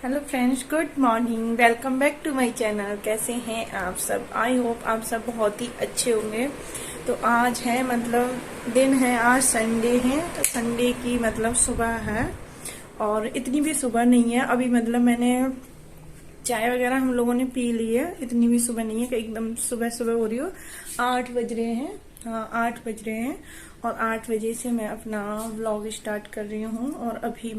Hello friends, good morning. Welcome back to my channel. कैसे हैं आप सब? आई होप आप सब बहुत ही अच्छे होंगे। तो आज है दिन है, आज संडे है। तो संडे की सुबह है और इतनी भी सुबह नहीं है अभी। मैंने चाय वगैरह हम लोगों ने पी ली है। इतनी भी सुबह नहीं है कि एकदम सुबह सुबह हो रही हो। 8 बज रहे हैं। हाँ, 8 बज रहे हैं और 8 बजे से मैं अपना व्लॉग स्टार्ट कर रही हूँ। और अभी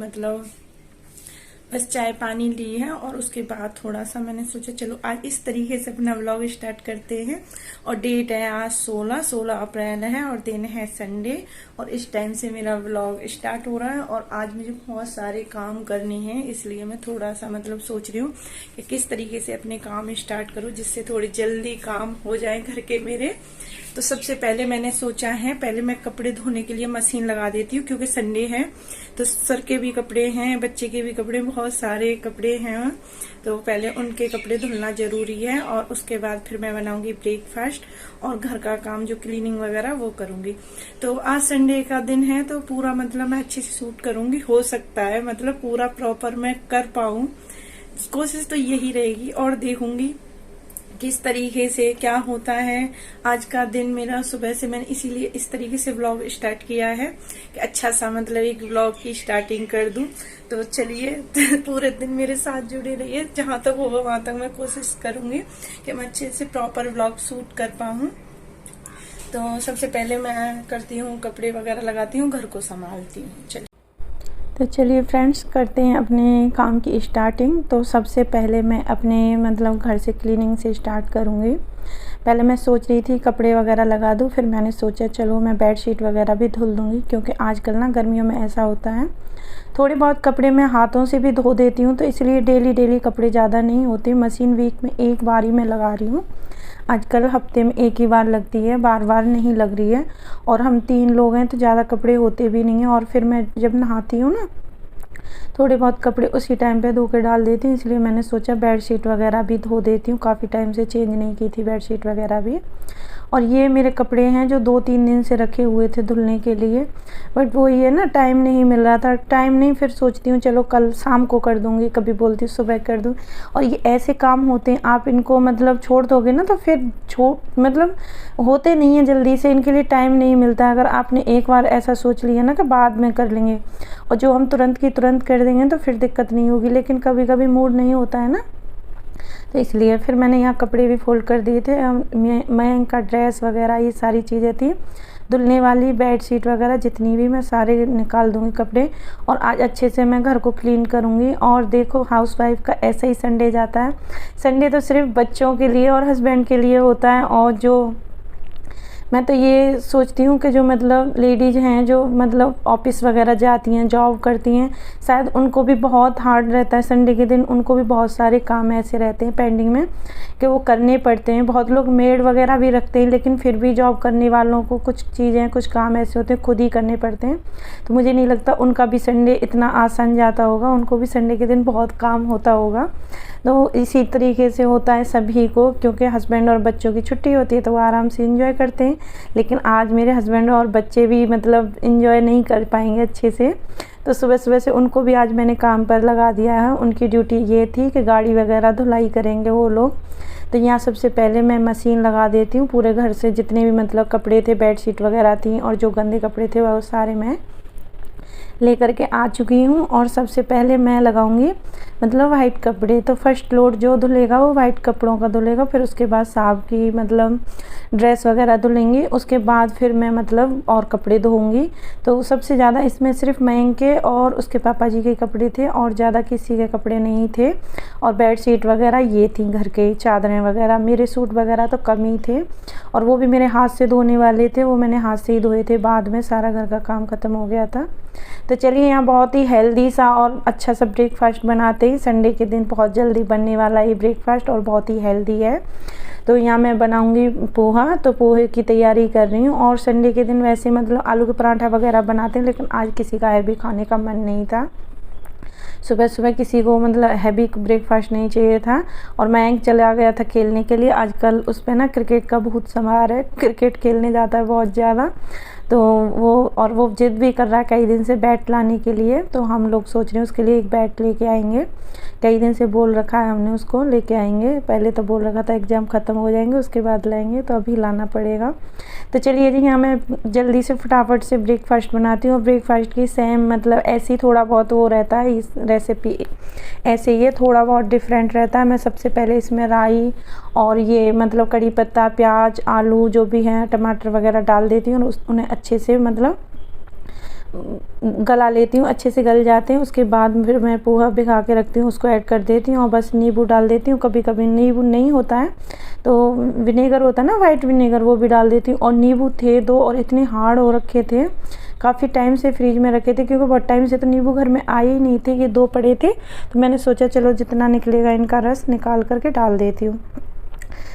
बस चाय पानी ली है और उसके बाद थोड़ा सा मैंने सोचा चलो आज इस तरीके से अपना व्लॉग स्टार्ट करते हैं। और डेट है आज 16 अप्रैल है और दिन है संडे। और इस टाइम से मेरा व्लॉग स्टार्ट हो रहा है और आज मुझे बहुत सारे काम करने हैं, इसलिए मैं थोड़ा सा सोच रही हूँ कि किस तरीके से अपने काम स्टार्ट करूँ जिससे थोड़ी जल्दी काम हो जाए घर के मेरे। तो सबसे पहले मैंने सोचा है पहले मैं कपड़े धोने के लिए मशीन लगा देती हूँ, क्योंकि संडे है तो सर के भी कपड़े हैं, बच्चे के भी कपड़े, बहुत सारे कपड़े हैं। तो पहले उनके कपड़े धुलना जरूरी है और उसके बाद फिर मैं बनाऊंगी ब्रेकफास्ट और घर का काम जो क्लीनिंग वगैरह वो करूंगी। तो आज संडे का दिन है तो पूरा मैं अच्छे से शूट करूंगी। हो सकता है पूरा प्रॉपर मैं कर पाऊं, कोशिश तो यही रहेगी। और देखूंगी किस तरीके से क्या होता है। आज का दिन मेरा सुबह से मैंने इसीलिए इस तरीके से व्लॉग स्टार्ट किया है कि अच्छा सा एक व्लॉग की स्टार्टिंग कर दूं। तो चलिए पूरे दिन मेरे साथ जुड़े रहिए, जहां तक होगा वहां तक मैं कोशिश करूंगी कि मैं अच्छे से प्रॉपर व्लॉग शूट कर पाऊं। तो सबसे पहले मैं करती हूँ कपड़े वगैरह लगाती हूँ, घर को संभालती हूँ। तो चलिए फ्रेंड्स, करते हैं अपने काम की स्टार्टिंग। तो सबसे पहले मैं अपने घर से क्लीनिंग से स्टार्ट करूँगी। पहले मैं सोच रही थी कपड़े वगैरह लगा दूँ, फिर मैंने सोचा चलो मैं बेडशीट वगैरह भी धुल दूँगी, क्योंकि आजकल ना गर्मियों में ऐसा होता है थोड़े बहुत कपड़े मैं हाथों से भी धो देती हूँ, तो इसलिए डेली कपड़े ज़्यादा नहीं होते। मशीन वीक में एक बार ही मैं लगा रही हूँ। आजकल हफ्ते में एक ही बार लगती है, बार बार नहीं लग रही है। और हम 3 लोग हैं तो ज़्यादा कपड़े होते भी नहीं हैं। और फिर मैं जब नहाती हूँ ना, थोड़े बहुत कपड़े उसी टाइम पे धो के डाल देती हूँ, इसलिए मैंने सोचा बेडशीट वगैरह भी धो देती हूँ। काफ़ी टाइम से चेंज नहीं की थी बेडशीट वगैरह भी। और ये मेरे कपड़े हैं जो 2-3 दिन से रखे हुए थे धुलने के लिए, बट वो ये ना टाइम नहीं मिल रहा था। टाइम नहीं, फिर सोचती हूँ चलो कल शाम को कर दूँगी, कभी बोलती हूँ सुबह कर दूँ। और ये ऐसे काम होते हैं, आप इनको छोड़ दोगे ना तो फिर होते नहीं हैं जल्दी से, इनके लिए टाइम नहीं मिलता। अगर आपने एक बार ऐसा सोच लिया ना कि बाद में कर लेंगे और जो हम तुरंत की तुरंत कर देंगे तो फिर दिक्कत नहीं होगी। लेकिन कभी कभी मूड नहीं होता है ना, तो इसलिए फिर मैंने यहाँ कपड़े भी फोल्ड कर दिए थे। मैं इनका ड्रेस वगैरह ये सारी चीज़ें थी धुलने वाली, बेडशीट वगैरह जितनी भी, मैं सारे निकाल दूँगी कपड़े। और आज अच्छे से मैं घर को क्लीन करूँगी। और देखो हाउसवाइफ का ऐसा ही संडे जाता है। संडे तो सिर्फ बच्चों के लिए और हस्बैंड के लिए होता है। और जो मैं तो ये सोचती हूँ कि जो लेडीज़ हैं जो ऑफिस वगैरह जाती हैं, जॉब करती हैं, शायद उनको भी बहुत हार्ड रहता है संडे के दिन। उनको भी बहुत सारे काम ऐसे रहते हैं पेंडिंग में कि वो करने पड़ते हैं। बहुत लोग मेड वगैरह भी रखते हैं, लेकिन फिर भी जॉब करने वालों को कुछ चीज़ें, कुछ काम ऐसे होते हैं खुद ही करने पड़ते हैं। तो मुझे नहीं लगता उनका भी संडे इतना आसान जाता होगा, उनको भी संडे के दिन बहुत काम होता होगा। तो इसी तरीके से होता है सभी को, क्योंकि हस्बैंड और बच्चों की छुट्टी होती है तो वो आराम से एंजॉय करते हैं। लेकिन आज मेरे हस्बैंड और बच्चे भी एंजॉय नहीं कर पाएंगे अच्छे से, तो सुबह सुबह से उनको भी आज मैंने काम पर लगा दिया है। उनकी ड्यूटी ये थी कि गाड़ी वगैरह धुलाई करेंगे वो लोग। तो यहाँ सबसे पहले मैं मशीन लगा देती हूँ। पूरे घर से जितने भी कपड़े थे, बेडशीट वगैरह थी और जो गंदे कपड़े थे वो सारे मैं लेकर के आ चुकी हूँ। और सबसे पहले मैं लगाऊंगी वाइट कपड़े। तो फर्स्ट लोड जो धुलेगा वो वाइट कपड़ों का धुलेगा, फिर उसके बाद साहब की ड्रेस वगैरह धुलेंगी। उसके बाद फिर मैं और कपड़े धोऊंगी। तो सबसे ज़्यादा इसमें सिर्फ मयंक के और उसके पापा जी के कपड़े थे और ज़्यादा किसी के कपड़े नहीं थे। और बेडशीट वगैरह ये थी घर के, चादरें वगैरह, मेरे सूट वगैरह तो कम ही थे और वो भी मेरे हाथ से धोने वाले थे, वो मैंने हाथ से ही धोए थे। बाद में सारा घर का काम ख़त्म हो गया था। तो चलिए यहाँ बहुत ही हेल्दी सा और अच्छा सा ब्रेकफास्ट बनाते हैं। संडे के दिन बहुत जल्दी बनने वाला ये ब्रेकफास्ट और बहुत ही हेल्दी है। तो यहाँ मैं बनाऊंगी पोहा, तो पोहे की तैयारी कर रही हूँ। और संडे के दिन वैसे आलू के पराठा वगैरह बनाते हैं, लेकिन आज किसी का हैवी खाने का मन नहीं था। सुबह सुबह किसी को हैवी ब्रेकफास्ट नहीं चाहिए था। और मयंक चला गया था खेलने के लिए। आजकल उस पर ना क्रिकेट का बहुत समार है, क्रिकेट खेलने जाता है बहुत ज़्यादा। तो वो जिद भी कर रहा है कई दिन से बैट लाने के लिए, तो हम लोग सोच रहे हैं उसके लिए एक बैट लेके आएंगे। कई दिन से बोल रखा है हमने उसको लेके आएंगे, पहले तो बोल रखा था एग्ज़ाम ख़त्म हो जाएंगे उसके बाद लाएंगे, तो अभी लाना पड़ेगा। तो चलिए जी, यहाँ मैं जल्दी से फटाफट से ब्रेकफास्ट बनाती हूँ। ब्रेकफास्ट की सेम मतलब ऐसे ही थोड़ा बहुत वो रहता है, इस रेसिपी ऐसे ये थोड़ा बहुत डिफरेंट रहता है। मैं सबसे पहले इसमें राई और ये मतलब कड़ी पत्ता, प्याज, आलू जो भी हैं, टमाटर वगैरह डाल देती हूँ और उन्हें अच्छे से मतलब गला लेती हूँ, अच्छे से गल जाते हैं। उसके बाद फिर मैं पोहा भिगा के रखती हूँ, उसको ऐड कर देती हूँ और बस नींबू डाल देती हूँ। कभी कभी नींबू नहीं होता है तो विनेगर होता है ना, वाइट विनेगर, वो भी डाल देती हूँ। और नींबू थे 2 और इतने हार्ड हो रखे थे, काफ़ी टाइम से फ्रिज में रखे थे क्योंकि बहुत टाइम से तो नींबू घर में आए ही नहीं थे। ये 2 पड़े थे तो मैंने सोचा चलो जितना निकलेगा इनका रस निकाल करके डाल देती हूँ।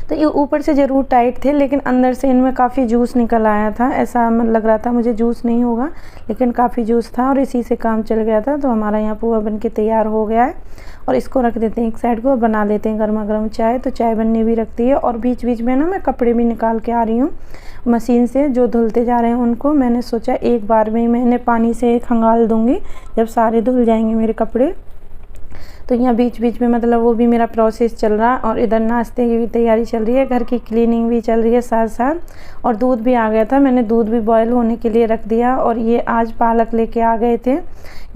तो ये ऊपर से ज़रूर टाइट थे लेकिन अंदर से इनमें काफ़ी जूस निकल आया था। ऐसा लग रहा था मुझे जूस नहीं होगा, लेकिन काफ़ी जूस था और इसी से काम चल गया था। तो हमारा यहाँ पोहा बन के तैयार हो गया है और इसको रख देते हैं एक साइड को और बना लेते हैं गर्मा गर्म चाय। तो चाय बनने भी रखती है और बीच बीच में ना मैं कपड़े भी निकाल के आ रही हूँ मशीन से, जो धुलते जा रहे हैं उनको। मैंने सोचा एक बार में मैंने पानी से खंगाल दूँगी जब सारे धुल जाएंगे मेरे कपड़े। तो यहाँ बीच बीच में मतलब वो भी मेरा प्रोसेस चल रहा और इधर नाश्ते की भी तैयारी चल रही है, घर की क्लीनिंग भी चल रही है साथ साथ। और दूध भी आ गया था, मैंने दूध भी बॉयल होने के लिए रख दिया। और ये आज पालक लेके आ गए थे,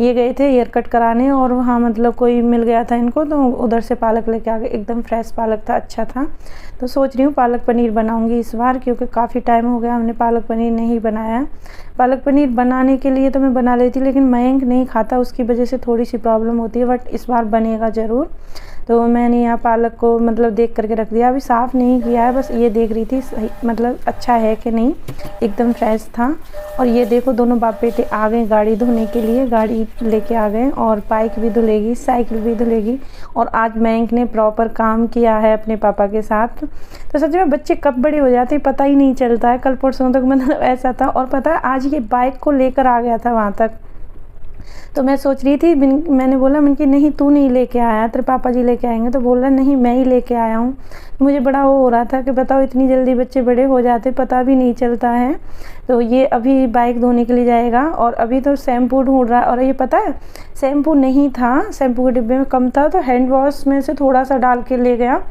ये गए थे हेयर कट कराने और वहाँ मतलब कोई मिल गया था इनको, तो उधर से पालक लेके आ गए। एकदम फ्रेश पालक था, अच्छा था। तो सोच रही हूँ पालक पनीर बनाऊँगी इस बार, क्योंकि काफ़ी टाइम हो गया हमने पालक पनीर नहीं बनाया। पालक पनीर बनाने के लिए तो मैं बना लेती, लेकिन मयंक नहीं खाता, उसकी वजह से थोड़ी सी प्रॉब्लम होती है, बट इस बार बनेगा ज़रूर। तो मैंने यहाँ पालक को मतलब देख करके रख दिया, अभी साफ़ नहीं किया है, बस ये देख रही थी सही मतलब अच्छा है कि नहीं। एकदम फ्रेश था। और ये देखो दोनों बाप बेटे आ गए गाड़ी धोने के लिए, गाड़ी लेके आ गए और बाइक भी धुलेगी, साइकिल भी धुलेगी। और आज मयंक ने प्रॉपर काम किया है अपने पापा के साथ। तो सच में बच्चे कब बड़े हो जाते हैं पता ही नहीं चलता है। कल परसों तक मतलब ऐसा था। और पता है आज ये बाइक को लेकर आ गया था वहाँ तक। तो मैं सोच रही थी, मैंने बोला मैंने कि नहीं तू नहीं लेके आया, तेरे पापा जी लेके आएंगे। तो बोल रहा नहीं मैं ही लेके आया हूँ। मुझे बड़ा वो हो रहा था कि बताओ इतनी जल्दी बच्चे बड़े हो जाते, पता भी नहीं चलता है। तो ये अभी बाइक धोने के लिए जाएगा और अभी तो शैम्पू ढूंढ रहा है। और ये पता है शैम्पू नहीं था, शैम्पू के डिब्बे में कम था, तो हैंड वॉश में से थोड़ा सा डाल के ले गया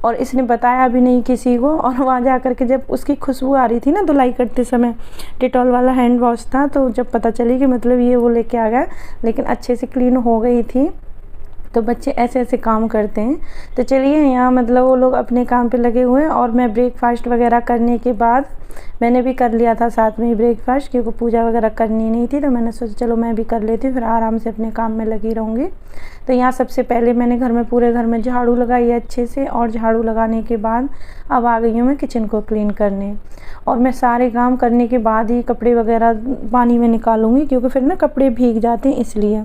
और इसने बताया भी नहीं किसी को। और वहाँ जा कर के जब उसकी खुशबू आ रही थी ना धुलाई करते समय, डेटॉल वाला हैंड वॉश था, तो जब पता चली कि मतलब ये वो लेके आ गया, लेकिन अच्छे से क्लीन हो गई थी। तो बच्चे ऐसे ऐसे काम करते हैं। तो चलिए यहाँ मतलब वो लोग अपने काम पे लगे हुए हैं और मैं ब्रेकफास्ट वगैरह करने के बाद मैंने भी कर लिया था साथ में ही ब्रेकफास्ट, क्योंकि पूजा वगैरह करनी नहीं थी। तो मैंने सोचा चलो मैं भी कर लेती हूँ, फिर आराम से अपने काम में लगी रहूँगी। तो यहाँ सबसे पहले मैंने घर में पूरे घर में झाड़ू लगाई है अच्छे से, और झाड़ू लगाने के बाद अब आ गई हूँ मैं किचन को क्लीन करने। और मैं सारे काम करने के बाद ही कपड़े वगैरह पानी में निकालूंगी, क्योंकि फिर ना कपड़े भीग जाते हैं इसलिए।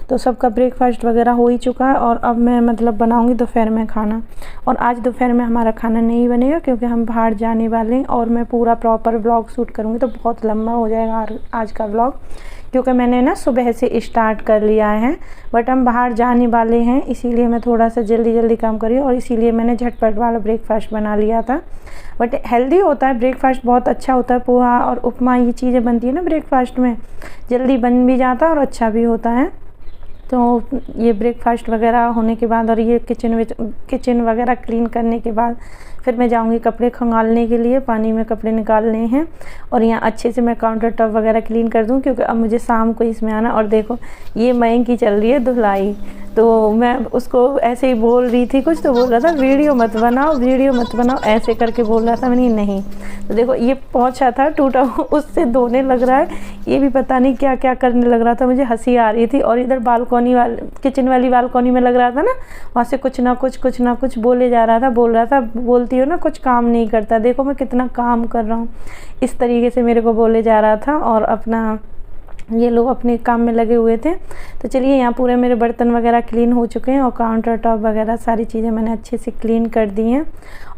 तो सबका ब्रेकफास्ट वगैरह हो ही चुका है और अब मैं मतलब बनाऊंगी दोपहर में खाना। और आज दोपहर में हमारा खाना नहीं बनेगा क्योंकि हम बाहर जाने वाले हैं और मैं पूरा प्रॉपर व्लॉग शूट करूँगी, तो बहुत लंबा हो जाएगा आज का व्लॉग, क्योंकि मैंने ना सुबह से स्टार्ट कर लिया है। बट हम बाहर जाने वाले हैं इसीलिए मैं थोड़ा सा जल्दी जल्दी काम करी और इसीलिए मैंने झटपट वाला ब्रेकफास्ट बना लिया था। बट हेल्दी होता है ब्रेकफास्ट, बहुत अच्छा होता है। पोहा और उपमा ये चीज़ें बनती है ना ब्रेकफास्ट में, जल्दी बन भी जाता है और अच्छा भी होता है। तो ये ब्रेकफास्ट वगैरह होने के बाद और ये किचन वगैरह क्लीन करने के बाद फिर मैं जाऊंगी कपड़े खंगालने के लिए, पानी में कपड़े निकालने हैं। और यहाँ अच्छे से मैं काउंटर टॉप वगैरह क्लीन कर दूँ, क्योंकि अब मुझे शाम को इसमें आना। और देखो ये मयंक की चल रही है धुलाई, तो मैं उसको ऐसे ही बोल रही थी कुछ, तो बोल रहा था वीडियो मत बनाओ वीडियो मत बनाओ, ऐसे करके बोल रहा था। मैंने नहीं, तो देखो ये पोंछा था टूटा उससे धोने लग रहा है, ये भी पता नहीं क्या क्या करने लग रहा था। मुझे हंसी आ रही थी। और इधर बालकोनी वाले किचन वाली बालकोनी में लग रहा था ना, वहाँ से कुछ ना कुछ बोले जा रहा था। बोल रहा था बोलती हो ना कुछ काम नहीं करता, देखो मैं कितना काम कर रहा हूँ, इस तरीके से मेरे को बोले जा रहा था। और अपना ये लोग अपने काम में लगे हुए थे। तो चलिए यहाँ पूरे मेरे बर्तन वगैरह क्लीन हो चुके हैं और काउंटर टॉप वगैरह सारी चीज़ें मैंने अच्छे से क्लीन कर दी हैं।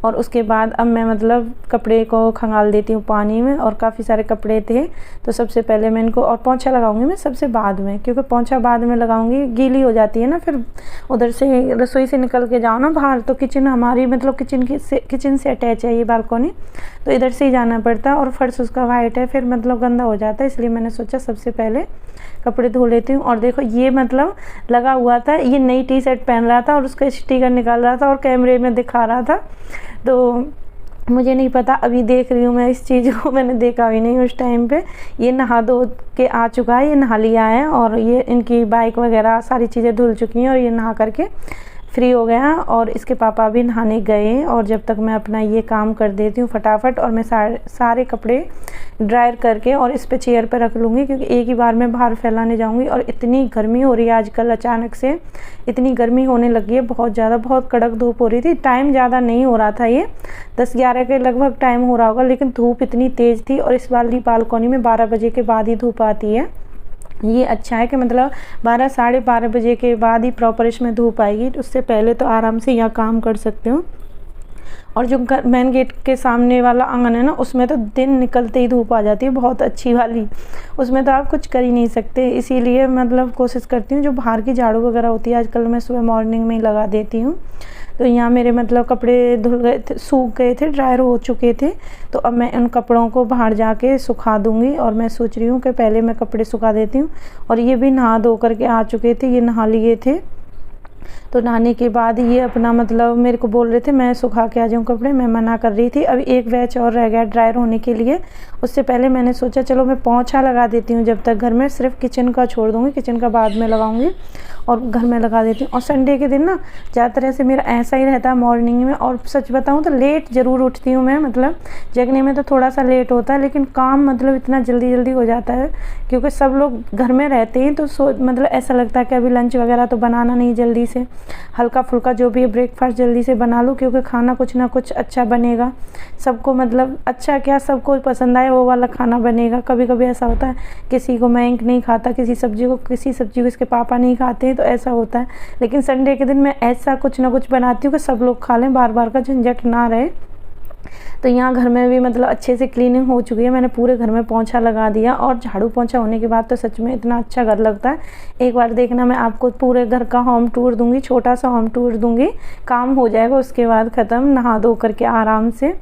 और उसके बाद अब मैं मतलब कपड़े को खंगाल देती हूँ पानी में, और काफ़ी सारे कपड़े थे तो सबसे पहले मैं इनको, और पोंछा लगाऊंगी मैं सबसे बाद में, क्योंकि पोंछा बाद में लगाऊंगी गीली हो जाती है ना, फिर उधर से रसोई से निकल के जाओ ना बाहर, तो किचन हमारी मतलब किचन से अटैच है ये बालकनी, तो इधर से ही जाना पड़ता है, और फर्श उसका वाइट है, फिर मतलब गंदा हो जाता है, इसलिए मैंने सोचा सबसे पहले कपड़े धो लेती हूँ। और देखो ये मतलब लगा हुआ था, ये नई टी शर्ट पहन रहा था और उसका स्टिकर निकाल रहा था और कैमरे में दिखा रहा था, तो मुझे नहीं पता, अभी देख रही हूँ मैं इस चीज़ को, मैंने देखा भी नहीं उस टाइम पे। ये नहा धो के आ चुका है, ये नहा लिया है, और ये इनकी बाइक वगैरह सारी चीज़ें धुल चुकी हैं, और ये नहा करके फ्री हो गया, और इसके पापा भी नहाने गए, और जब तक मैं अपना ये काम कर देती हूँ फटाफट, और मैं सारे कपड़े ड्रायर करके और इस पे चेयर पे रख लूँगी, क्योंकि एक ही बार में बाहर फैलाने जाऊँगी। और इतनी गर्मी हो रही है आजकल, अचानक से इतनी गर्मी होने लगी है बहुत ज़्यादा, बहुत कड़क धूप हो रही थी। टाइम ज़्यादा नहीं हो रहा था, ये 10-11 के लगभग टाइम हो रहा होगा, लेकिन धूप इतनी तेज़ थी, और इस वाली बालकनी में 12 बजे के बाद ही धूप आती है। ये अच्छा है कि मतलब 12 साढ़े 12 बजे के बाद ही प्रॉपर इसमें धूप आएगी, उससे पहले तो आराम से यहाँ काम कर सकते हो। और जो मेन गेट के सामने वाला आंगन है ना, उसमें तो दिन निकलते ही धूप आ जाती है बहुत अच्छी वाली, उसमें तो आप कुछ कर ही नहीं सकते। इसीलिए मतलब कोशिश करती हूँ जो बाहर की झाड़ू वगैरह होती है आजकल मैं सुबह मॉर्निंग में ही लगा देती हूँ। तो यहाँ मेरे मतलब कपड़े धुल गए थे, सूख गए थे, ड्रायर हो चुके थे, तो अब मैं उन कपड़ों को बाहर जाके सुखा दूँगी। और मैं सोच रही हूँ कि पहले मैं कपड़े सुखा देती हूँ। और ये भी नहा धो करके आ चुके थे, ये नहा लिए थे, तो नहाने के बाद ये अपना मतलब मेरे को बोल रहे थे मैं सुखा के आ जाऊँ कपड़े, मैं मना कर रही थी। अभी एक बैच और रह गया ड्रायर होने के लिए, उससे पहले मैंने सोचा चलो मैं पोंछा लगा देती हूँ, जब तक घर में सिर्फ किचन का छोड़ दूँगी, किचन का बाद में लगाऊंगी, और घर में लगा देती हूँ। और संडे के दिन ना ज़्यादातर ऐसे मेरा ऐसा ही रहता है मॉर्निंग में, और सच बताऊँ तो लेट ज़रूर उठती हूँ मैं, मतलब जगने में तो थोड़ा सा लेट होता है, लेकिन काम मतलब इतना जल्दी जल्दी हो जाता है, क्योंकि सब लोग घर में रहते हैं, तो मतलब ऐसा लगता है कि अभी लंच वगैरह तो बनाना नहीं, जल्दी से हल्का फुल्का जो भी है ब्रेकफास्ट जल्दी से बना लूँ, क्योंकि खाना कुछ ना कुछ अच्छा बनेगा सबको, मतलब अच्छा क्या सबको पसंद आए वो वाला खाना बनेगा। कभी कभी ऐसा होता है किसी को मैंक नहीं खाता, किसी सब्जी को इसके पापा नहीं खाते, तो ऐसा होता है। लेकिन संडे के दिन मैं ऐसा कुछ ना कुछ बनाती हूँ कि सब लोग खा लें, बार बार का झंझट ना रहे। तो यहाँ घर में भी मतलब अच्छे से क्लीनिंग हो चुकी है, मैंने पूरे घर में पोंछा लगा दिया, और झाड़ू पोंछा होने के बाद तो सच में इतना अच्छा घर लगता है। एक बार देखना, मैं आपको पूरे घर का होम टूर दूंगी, छोटा सा होम टूर दूंगी, काम हो जाएगा उसके बाद ख़त्म, नहा धो करके आराम से।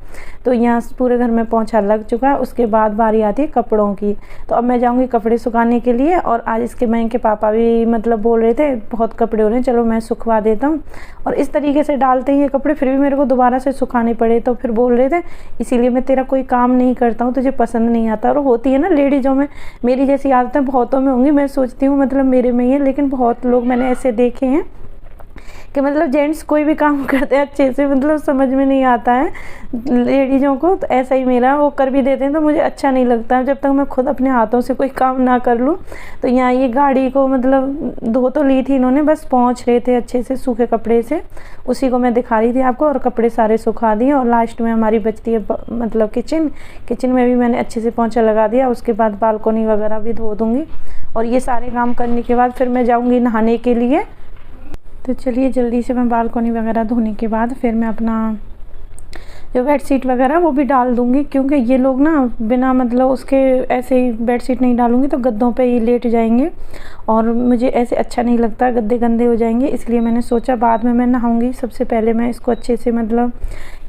तो यहाँ पूरे घर में पोंछा लग चुका है। उसके बाद बारी आती है कपड़ों की, तो अब मैं जाऊँगी कपड़े सुखाने के लिए। और आज इसके मैं के पापा भी मतलब बोल रहे थे बहुत कपड़े हो रहे हैं, चलो मैं सुखवा देता हूँ। और इस तरीके से डालते ही ये कपड़े फिर भी मेरे को दोबारा से सुखाने पड़े, तो फिर बोल रहे थे इसीलिए मैं तेरा कोई काम नहीं करता हूँ, तुझे पसंद नहीं आता। और होती है ना लेडीज़ों में, मेरी जैसी आदतें बहुतों में होंगी, मैं सोचती हूँ मतलब मेरे में ही है, लेकिन बहुत लोग मैंने ऐसे देखे हैं कि मतलब जेंट्स कोई भी काम करते हैं अच्छे से, मतलब समझ में नहीं आता है लेडीज़ों को। तो ऐसा ही मेरा, वो कर भी देते हैं तो मुझे अच्छा नहीं लगता जब तक मैं खुद अपने हाथों से कोई काम ना कर लूँ। तो यहाँ ये गाड़ी को मतलब धो तो ली थी इन्होंने, बस पहुँच रहे थे अच्छे से सूखे कपड़े से, उसी को मैं दिखा रही थी आपको। और कपड़े सारे सुखा दिए, और लास्ट में हमारी बचती है मतलब किचन में भी मैंने अच्छे से पोंछा लगा दिया। उसके बाद बालकनी वगैरह भी धो दूँगी, और ये सारे काम करने के बाद फिर मैं जाऊँगी नहाने के लिए। तो चलिए जल्दी से मैं बालकनी वगैरह धोने के बाद फिर मैं अपना जो बेडशीट वगैरह वो भी डाल दूँगी, क्योंकि ये लोग ना बिना मतलब उसके ऐसे ही बेडशीट नहीं डालूँगी तो गद्दों पे ही लेट जाएंगे, और मुझे ऐसे अच्छा नहीं लगता, गद्दे गंदे हो जाएंगे। इसलिए मैंने सोचा बाद में मैं नहाऊँगी, सबसे पहले मैं इसको अच्छे से मतलब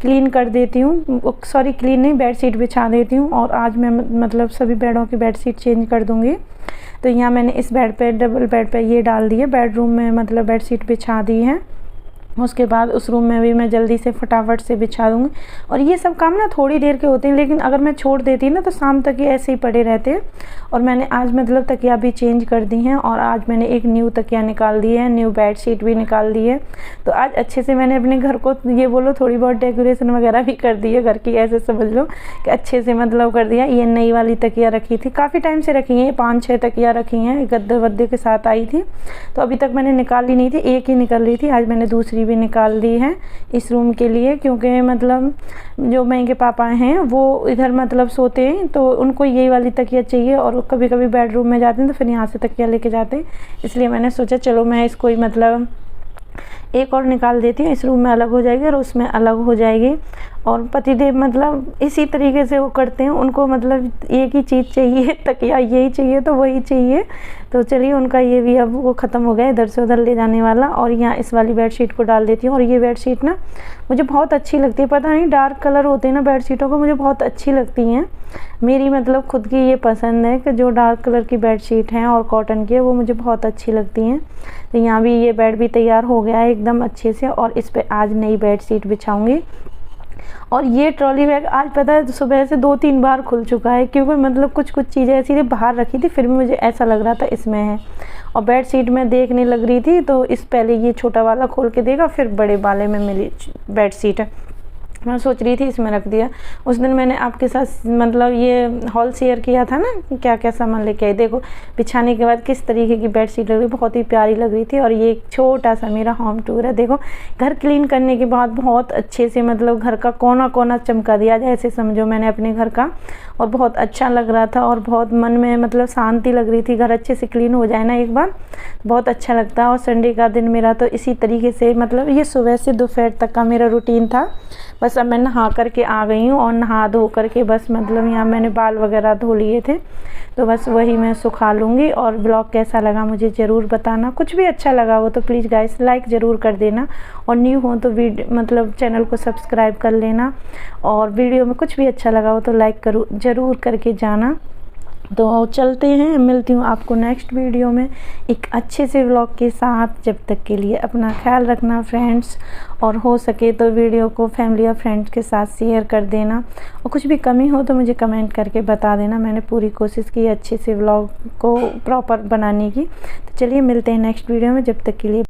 क्लीन कर देती हूँ, सॉरी क्लीन नहीं, बेडशीट बिछा देती हूँ। और आज मैं मतलब सभी बेडों की बेडशीट चेंज कर दूँगी। तो यहाँ मैंने इस बेड पे, डबल बेड पे ये डाल दी है, बेडरूम में मतलब बेडशीट बिछा दी है। उसके बाद उस रूम में भी मैं जल्दी से फटाफट से बिछा दूँगी। और ये सब काम ना थोड़ी देर के होते हैं, लेकिन अगर मैं छोड़ देती ना तो शाम तक ये ऐसे ही पड़े रहते हैं। और मैंने आज मतलब तकिया भी चेंज कर दी हैं, और आज मैंने एक न्यू तकिया निकाल दी है, न्यू बेडशीट भी निकाल दी है। तो आज अच्छे से मैंने अपने घर को ये बोलो थोड़ी बहुत डेकोरेशन वगैरह भी कर दी है घर की, ऐसे समझ लो कि अच्छे से मतलब कर दिया। ये नई वाली तकिया रखी थी, काफ़ी टाइम से रखी है, 5-6 तकिया रखी हैं, गद्दे वद्दे के साथ आई थी, तो अभी तक मैंने निकाली नहीं थी, एक ही निकल रही थी। आज मैंने दूसरी भी निकाल दी है इस रूम के लिए, क्योंकि मतलब जो मैं के पापा हैं वो इधर मतलब सोते हैं, तो उनको यही वाली तकिया चाहिए, और कभी कभी बेडरूम में जाते हैं तो फिर यहाँ से तकिया लेके जाते हैं। इसलिए मैंने सोचा चलो मैं इसको ही मतलब एक और निकाल देती हूँ, इस रूम में अलग हो जाएगी और उसमें अलग हो जाएगी। और पतिदेव मतलब इसी तरीके से वो करते हैं, उनको मतलब एक ही चीज़ चाहिए, तकिया यही चाहिए तो वही चाहिए। तो चलिए उनका ये भी अब वो ख़त्म हो गया इधर से उधर ले जाने वाला। और यहाँ इस वाली बेडशीट को डाल देती हूँ। और ये बेडशीट ना मुझे बहुत अच्छी लगती है, पता नहीं डार्क कलर होते हैं ना बेडशीटों को, मुझे बहुत अच्छी लगती हैं। मेरी मतलब खुद की ये पसंद है कि जो डार्क कलर की बेडशीट हैं और कॉटन की, वो मुझे बहुत अच्छी लगती हैं। तो यहाँ भी ये बेड भी तैयार हो गया है एकदम अच्छे से, और इस पर आज नई बेडशीट बिछाऊंगी। और ये ट्रॉली बैग आज पता है सुबह से 2-3 बार खुल चुका है, क्योंकि मतलब कुछ चीज़ें ऐसी थी बाहर रखी थी, फिर भी मुझे ऐसा लग रहा था इसमें है। और बेडशीट में देखने लग रही थी तो इस पहले ये छोटा वाला खोल के देखा, फिर बड़े वाले में मिली बेडशीट है। मैं सोच रही थी इसमें रख दिया। उस दिन मैंने आपके साथ मतलब ये हॉल शेयर किया था ना, क्या क्या सामान लेके आई। देखो बिछाने के बाद किस तरीके की बेडशीट लग रही, बहुत ही प्यारी लग रही थी। और ये एक छोटा सा मेरा होम टूर है। देखो घर क्लीन करने के बाद बहुत अच्छे से मतलब घर का कोना कोना चमका दिया जाए, ऐसे समझो मैंने अपने घर का। और बहुत अच्छा लग रहा था और बहुत मन में मतलब शांति लग रही थी। घर अच्छे से क्लीन हो जाए ना एक बार, बहुत अच्छा लगता है। और संडे का दिन मेरा तो इसी तरीके से मतलब ये सुबह से दोपहर तक का मेरा रूटीन था। बस अब मैं नहा करके आ गई हूँ, और नहा धो करके बस मतलब यहाँ मैंने बाल वगैरह धो लिए थे, तो बस वही मैं सुखा लूँगी। और ब्लॉग कैसा लगा मुझे ज़रूर बताना, कुछ भी अच्छा लगा हो तो प्लीज़ गाइस लाइक ज़रूर कर देना, और न्यू हो तो वीडियो मतलब चैनल को सब्सक्राइब कर लेना। और वीडियो में कुछ भी अच्छा लगा हो तो लाइक ज़रूर करके जाना। तो चलते हैं, मिलती हूँ आपको नेक्स्ट वीडियो में एक अच्छे से व्लॉग के साथ। जब तक के लिए अपना ख्याल रखना फ्रेंड्स, और हो सके तो वीडियो को फैमिली और फ्रेंड्स के साथ शेयर कर देना। और कुछ भी कमी हो तो मुझे कमेंट करके बता देना। मैंने पूरी कोशिश की अच्छे से व्लॉग को प्रॉपर बनाने की। तो चलिए मिलते हैं नेक्स्ट वीडियो में, जब तक के लिए